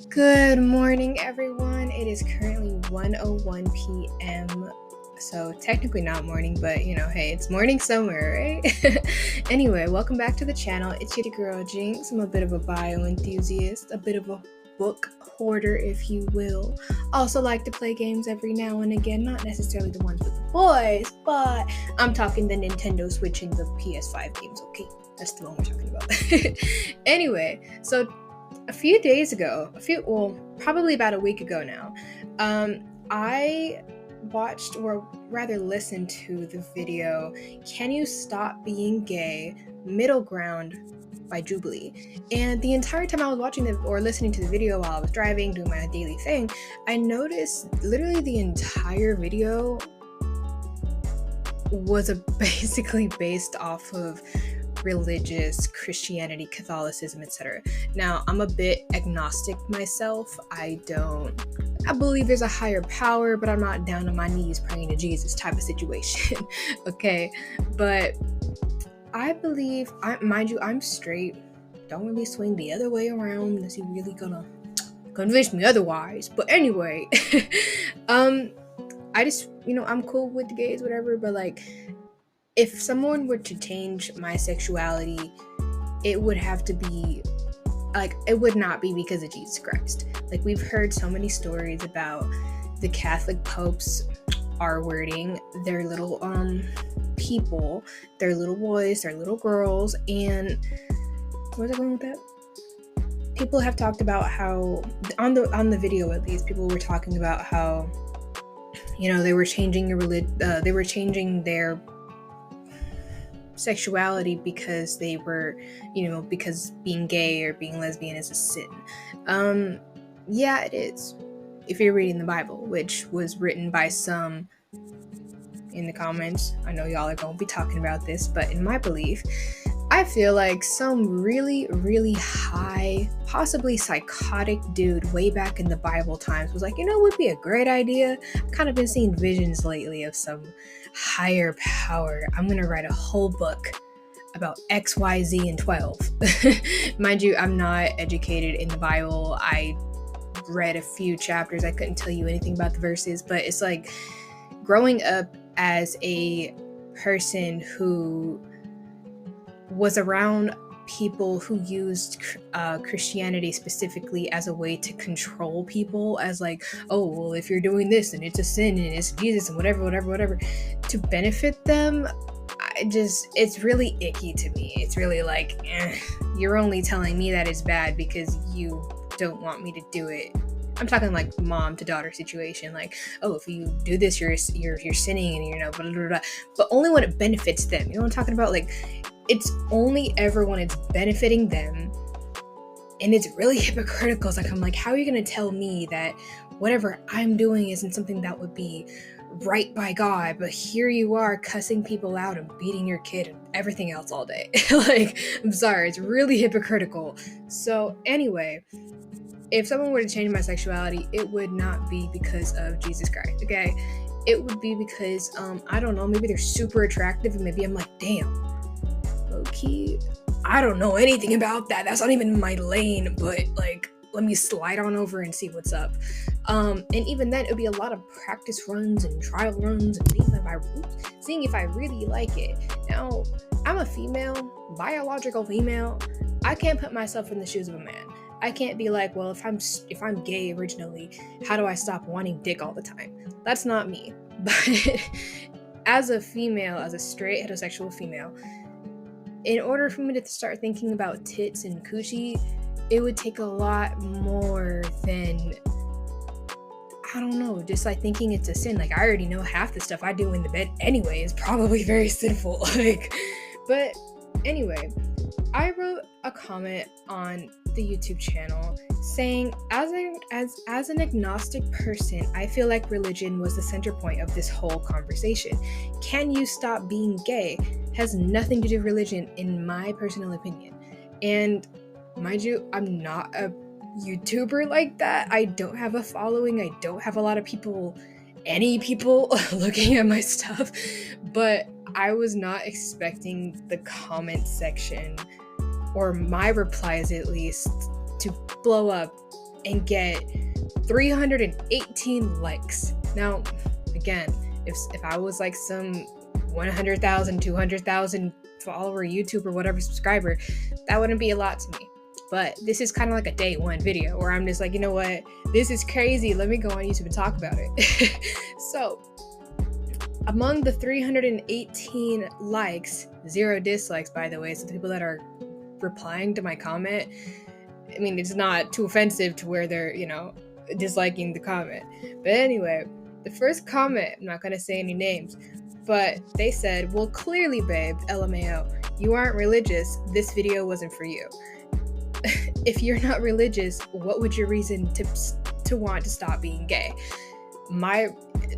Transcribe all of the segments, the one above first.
Good morning, everyone. It is currently 1:01 p.m. So technically not morning, but hey, it's morning somewhere, right? Anyway, welcome back to the channel. It's your girl Jinx. I'm a bit of a bio enthusiast, a bit of a book hoarder, if you will. Also like to play games every now and again, not necessarily the ones with the boys, but I'm talking the Nintendo Switch and the PS5 games, okay? That's the one we're talking about. Anyway, so a few days ago, probably about a week ago now, I watched, or rather listened to the video, Can You Stop Being Gay? Middle Ground by Jubulee. And the entire time I was watching or listening to the video while I was driving, doing my daily thing, I noticed literally the entire video was basically based off of religious Christianity, Catholicism, etc. Now, I'm a bit agnostic myself. I believe there's a higher power, but I'm not down on my knees praying to Jesus type of situation. Okay, but I believe, mind you, I'm straight. Don't really swing the other way around unless you really gonna convince me otherwise. But anyway, I just, I'm cool with the gays, whatever, but like, if someone were to change my sexuality, it would have to be, it would not be because of Jesus Christ. Like, we've heard so many stories about the Catholic popes R-wording their little people, their little boys, their little girls, and where's I going with that? People have talked about how, on the video at least, people were talking about how, they were changing their sexuality because they were, because being gay or being lesbian is a sin. Yeah, it is. If you're reading the Bible, which was written by some in the comments, I know y'all are going to be talking about this, but in my belief, I feel like some really, really high, possibly psychotic dude way back in the Bible times was like, it would be a great idea. I've kind of been seeing visions lately of some higher power. I'm going to write a whole book about X, Y, Z, and 12. Mind you, I'm not educated in the Bible. I read a few chapters. I couldn't tell you anything about the verses, but it's like growing up as a person who was around people who used Christianity specifically as a way to control people, as like, oh, well, if you're doing this and it's a sin and it's Jesus and whatever, to benefit them, it's really icky to me. It's really like, you're only telling me that it's bad because you don't want me to do it. I'm talking like mom to daughter situation, like, oh, if you do this, you're sinning, and blah, blah, blah, but only when it benefits them. You know what I'm talking about? Like, it's only ever when it's benefiting them, and it's really hypocritical. It's like, I'm like, how are you gonna tell me that whatever I'm doing isn't something that would be right by God, but here you are cussing people out and beating your kid and everything else all day? Like, I'm sorry, it's really hypocritical. So anyway, if someone were to change my sexuality, it would not be because of Jesus Christ, okay? It would be because, I don't know, maybe they're super attractive, and maybe I'm like, damn, low-key, I don't know anything about that. That's not even my lane, but, like, let me slide on over and see what's up. And even then, it would be a lot of practice runs and trial runs and seeing if I really like it. Now, I'm a female, biological female. I can't put myself in the shoes of a man. I can't be like, well, if I'm gay originally, how do I stop wanting dick all the time? That's not me. But as a female, as a straight heterosexual female, in order for me to start thinking about tits and coochie, it would take a lot more than, I don't know, just like thinking it's a sin. Like, I already know half the stuff I do in the bed anyway is probably very sinful. But anyway, I wrote a comment on the YouTube channel saying, as an agnostic person, I feel like religion was the center point of this whole conversation. Can you stop being gay? Has nothing to do with religion, in my personal opinion. And mind you, I'm not a YouTuber like that. I don't have a following. I don't have a lot of people looking at my stuff, but I was not expecting the comment section, or my replies at least, to blow up and get 318 likes. Now, again, if I was like some 100,000, 200,000 follower YouTuber, whatever subscriber, that wouldn't be a lot to me. But this is kind of like a day one video where I'm just like, you know what, this is crazy. Let me go on YouTube and talk about it. So, among the 318 likes, 0 dislikes, by the way, so the people that are replying to my comment, I mean, it's not too offensive to where they're, disliking the comment. But anyway, the first comment, I'm not going to say any names, but they said, well, clearly, babe, LMAO, you aren't religious. This video wasn't for you. If you're not religious, what would your reason to want to stop being gay?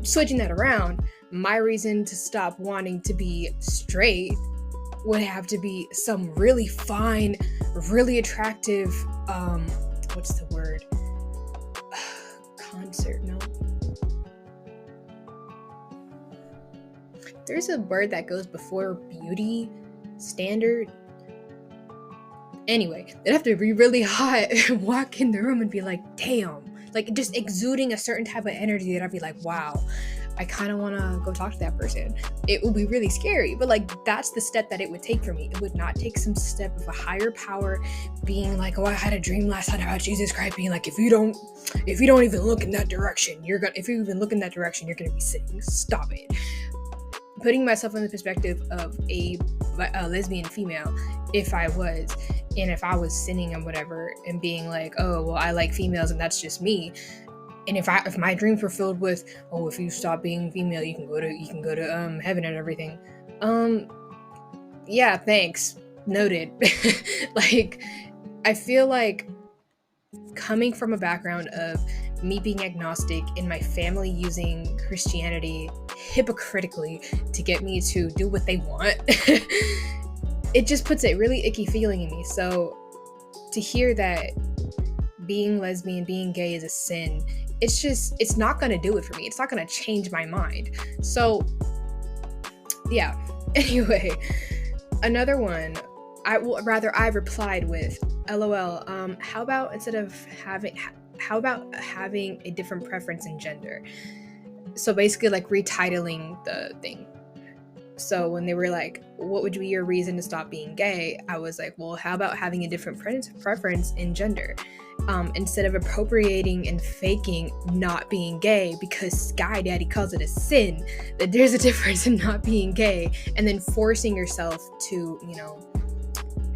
Switching that around, my reason to stop wanting to be straight would have to be some really fine, really attractive, what's the word? Concert, no. There's a word that goes before beauty standard. Anyway, they'd have to be really hot and walk in the room and be like, damn, like just exuding a certain type of energy that I'd be like, wow, I kind of want to go talk to that person. It would be really scary, but like that's the step that it would take for me. It would not take some step of a higher power being like, oh, I had a dream last night about Jesus Christ being like, if you don't even look in that direction, if you even look in that direction, you're gonna be sinning. Stop it. Putting myself in the perspective of a lesbian female, if I was sinning and whatever, and being like, oh, well, I like females and that's just me. And if my dreams were filled with, oh, if you stop being female, you can go to heaven and everything. Yeah, thanks. Noted. Like, I feel like coming from a background of me being agnostic and my family using Christianity hypocritically to get me to do what they want, it just puts a really icky feeling in me. So to hear that being lesbian, being gay is a sin, it's not gonna do it for me. It's not gonna change my mind. So yeah. Anyway, another one, I replied with, LOL, how about having a different preference in gender? So basically like retitling the thing. So when they were like, what would be your reason to stop being gay? I was like, well, how about having a different preference in gender? Instead of appropriating and faking not being gay because Sky Daddy calls it a sin, that there's a difference in not being gay and then forcing yourself to,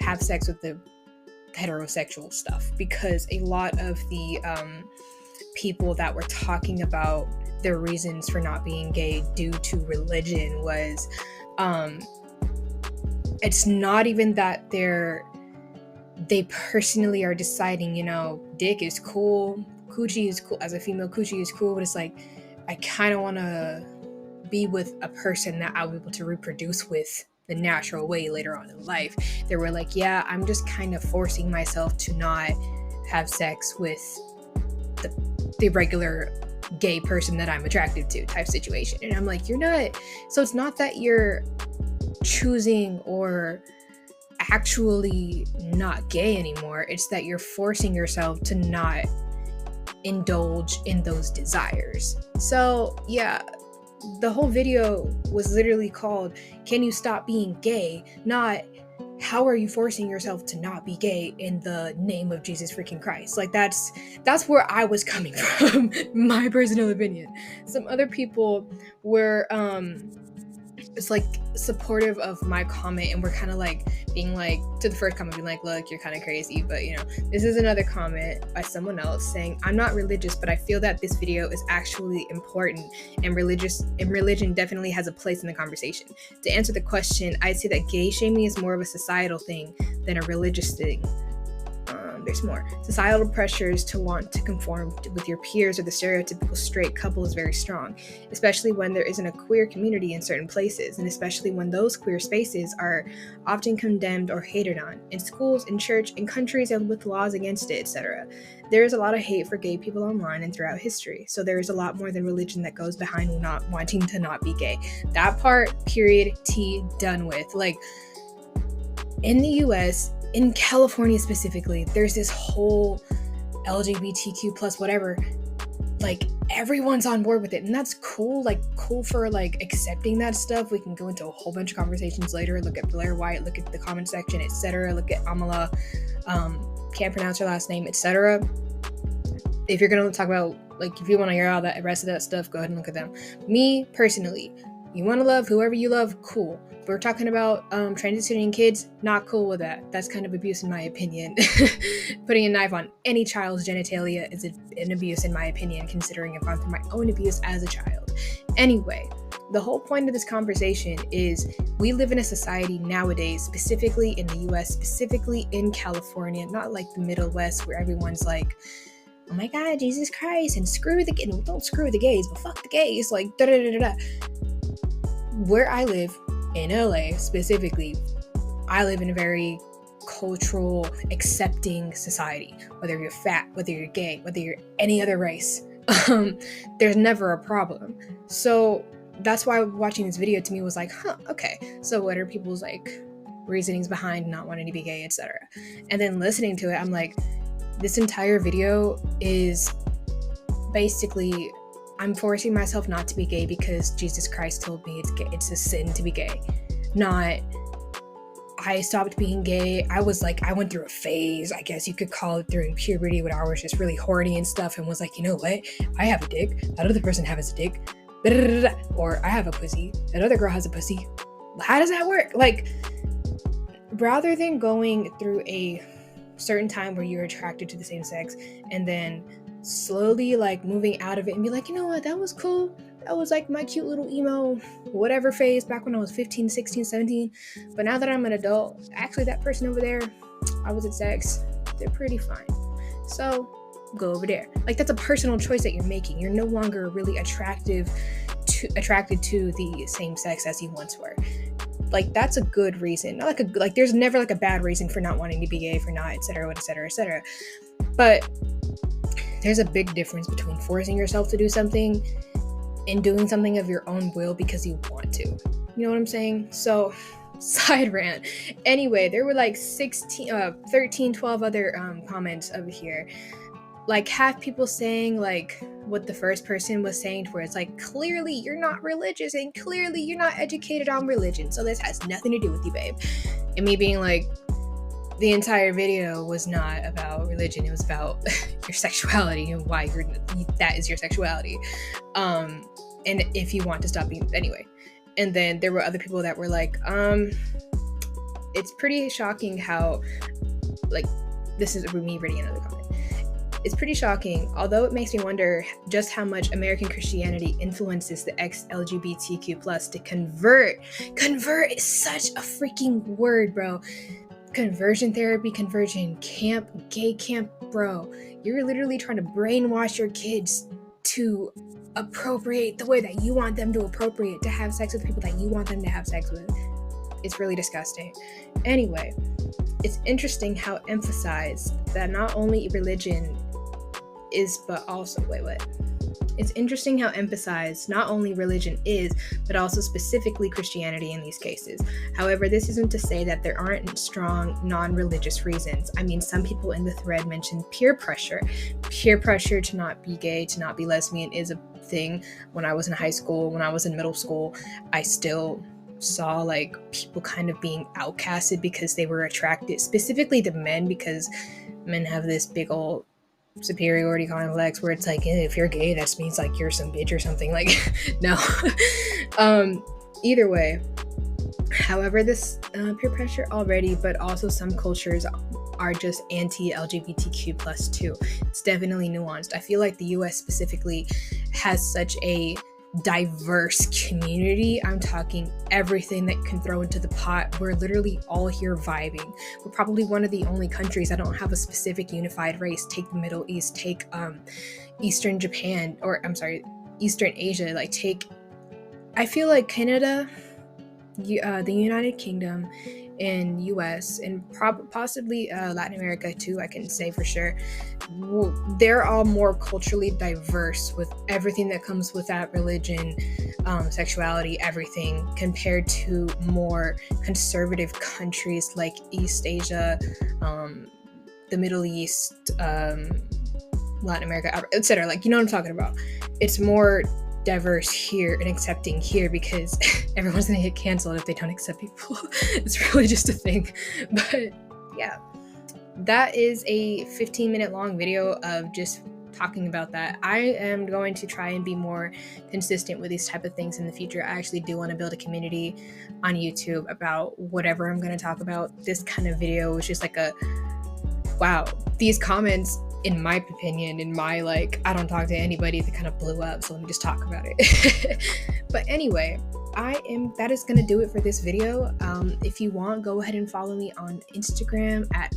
have sex with the heterosexual stuff. Because a lot of the people that were talking about their reasons for not being gay due to religion was, it's not even that they personally are deciding, dick is cool, coochie is cool, as a female, coochie is cool, but it's like, I kind of want to be with a person that I'll be able to reproduce with the natural way later on in life. They were like, yeah, I'm just kind of forcing myself to not have sex with the regular gay person that I'm attracted to type situation. And I'm like, you're not, so it's not that you're choosing or actually not gay anymore, it's that you're forcing yourself to not indulge in those desires. So yeah, the whole video was literally called, can you stop being gay? Not, how are you forcing yourself to not be gay in the name of Jesus freaking Christ? Like that's where I was coming from, my personal opinion. Some other people were it's like supportive of my comment and we're kind of like being like, to the first comment being like, look, you're kind of crazy, but this is another comment by someone else saying, I'm not religious, but I feel that this video is actually important and religion definitely has a place in the conversation. To answer the question, I'd say that gay shaming is more of a societal thing than a religious thing. There's more. Societal pressures to want to conform with your peers or the stereotypical straight couple is very strong, especially when there isn't a queer community in certain places, and especially when those queer spaces are often condemned or hated on, in schools, in church, in countries and with laws against it, etc. There is a lot of hate for gay people online and throughout history, so there is a lot more than religion that goes behind not wanting to not be gay. That part, period, T, done with. Like, in the US, in California specifically, there's this whole LGBTQ plus whatever, like everyone's on board with it, and that's cool. Like cool for like accepting that stuff. We can go into a whole bunch of conversations later. Look at Blair White, look at the comment section, etc. Look at Amala, can't pronounce her last name, etc. If you're gonna talk about, like, if you want to hear all that rest of that stuff, go ahead and look at them. Me personally, you want to love whoever you love, cool. If we're talking about transitioning kids, not cool with that. That's kind of abuse in my opinion. Putting a knife on any child's genitalia is an abuse in my opinion, considering I've gone through my own abuse as a child. Anyway, the whole point of this conversation is we live in a society nowadays, specifically in the US, specifically in California, not like the Middle West where everyone's like, oh my God, Jesus Christ, and screw the gays. No, don't screw the gays, but fuck the gays. Like, da da da da. Where I live, in LA specifically, I live in a very cultural, accepting society. Whether you're fat, whether you're gay, whether you're any other race, there's never a problem. So that's why watching this video to me was like, okay. So what are people's like reasonings behind not wanting to be gay, etc. And then listening to it, I'm like, this entire video is basically, I'm forcing myself not to be gay because Jesus Christ told me it's a sin to be gay. Not, I stopped being gay. I went through a phase, I guess you could call it, during puberty, when I was just really horny and stuff, and was like, you know what? I have a dick. That other person has a dick. Or I have a pussy. That other girl has a pussy. How does that work? Like, rather than going through a certain time where you're attracted to the same sex and then slowly like moving out of it and be like, you know what, that was cool, that was like my cute little emo whatever phase back when I was 15, 16, 17, but now that I'm an adult, actually that person over there, opposite sex, they're pretty fine, so go over there. Like, that's a personal choice that you're making. You're no longer really attracted to the same sex as you once were. Like, that's a good reason. Not like there's never like a bad reason for not wanting to be gay, for not, etc., etc., etc. But there's a big difference between forcing yourself to do something and doing something of your own will because you want to. You know what I'm saying? So, side rant. Anyway, there were like 13, 12 other comments over here. Like, half people saying like what the first person was saying, where it's like, clearly you're not religious and clearly you're not educated on religion, so this has nothing to do with you, babe. And me being like, the entire video was not about religion, it was about your sexuality and why that is your sexuality, and if you want to stop being, anyway. And then there were other people that were like, it's pretty shocking how, like, this is me reading another comment. It's pretty shocking, although it makes me wonder just how much American Christianity influences the ex-LGBTQ+ to convert. Convert is such a freaking word, bro. Conversion therapy, conversion camp, gay camp, bro. You're literally trying to brainwash your kids to appropriate the way that you want them to appropriate, to have sex with people that you want them to have sex with. It's really disgusting. Anyway, it's interesting how emphasized that not only religion is, but also, It's interesting how emphasized not only religion is, but also specifically Christianity in these cases. However, this isn't to say that there aren't strong non-religious reasons. I mean, some people in the thread mentioned peer pressure. Peer pressure to not be gay, to not be lesbian is a thing. When I was in high school, when I was in middle school, I still saw like people kind of being outcasted because they were attracted, specifically the men, because men have this big old superiority complex where it's like, if you're gay, that means like you're some bitch or something. Like, no. Either way, however, this peer pressure already, but also some cultures are just anti-LGBTQ+ too. It's definitely nuanced. I feel like the US specifically has such a diverse community. I'm talking everything that you can throw into the pot. We're literally all here vibing. We're probably one of the only countries that don't have a specific unified race. Take the Middle East, take Eastern Japan, or I'm sorry, Eastern Asia, like take, I feel like Canada, the United Kingdom, and US, and possibly Latin America too, I can say for sure. They're all more culturally diverse with everything that comes with that, religion, sexuality, everything, compared to more conservative countries like East Asia, the Middle East, Latin America, etc. Like, you know what I'm talking about. It's more diverse here and accepting here because everyone's gonna get canceled if they don't accept people. It's really just a thing. But yeah, that is a 15-minute long video of just talking about that. I am going to try and be more consistent with these type of things in the future. I actually do want to build a community on YouTube about whatever I'm going to talk about. This kind of video was just like a wow, these comments, in my opinion, in my like, I don't talk to anybody, that kind of blew up, so let me just talk about it. But anyway, that is gonna do it for this video. If you want, go ahead and follow me on Instagram at